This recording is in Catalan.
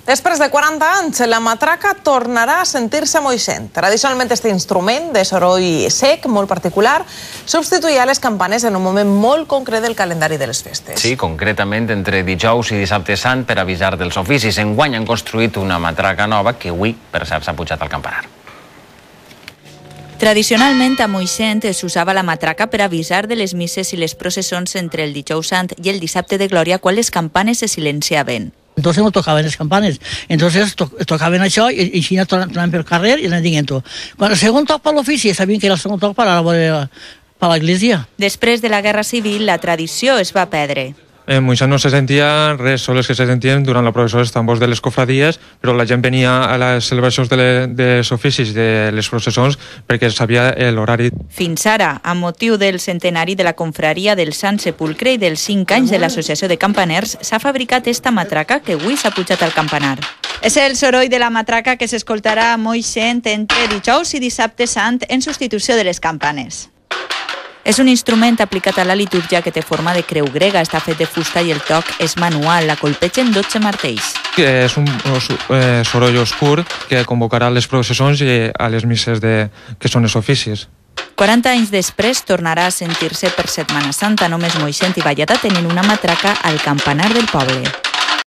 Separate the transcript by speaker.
Speaker 1: Després de 40 anys, la matraca tornarà a sentir-se a Moixent. Tradicionalment, aquest instrument de soroll sec, molt particular, substituirà les campanes en un moment molt concret del calendari de les festes.
Speaker 2: Sí, concretament entre dijous i dissabte sant per avisar dels oficis. Enguany han construït una matraca nova que avui, per cert, s'ha pujat al campanar.
Speaker 3: Tradicionalment, a Moixent s'usava la matraca per avisar de les misses i les processons entre el dijous sant i el dissabte de glòria, quan les campanes se silenciaven.
Speaker 4: Entonces no tocaven les campanes. Entonces tocaven això i així tornaven pel carrer i anaven dient-ho. Quan el segon toc per l'ofici, sabien que era el segon toc per a l'església.
Speaker 3: Després de la Guerra Civil, la tradició es va perdre.
Speaker 5: En Moixent no se sentia res, sols que se sentien durant la processó dels tambors de les cofradies, però la gent venia a les celebracions dels oficis de les processons perquè sabia l'horari.
Speaker 3: Fins ara, amb motiu del centenari de la confraria del Sant Sepulcre i dels 5 anys de l'Associació de Campaners, s'ha fabricat esta matraca que avui s'ha pujat al campanar. És el soroll de la matraca que s'escoltarà a Moixent entre dijous i dissabte sant en substitució de les campanes. És un instrument aplicat a la litúrgia que té forma de creu grega, està fet de fusta i el toc és manual, la colpegen 12 martells.
Speaker 5: És un soroll oscur que convocarà les processons i a les misses que són els oficis.
Speaker 3: 40 anys després tornarà a sentir-se per Setmana Santa. Només Moixent i Vallada tenen una matraca al campanar del poble.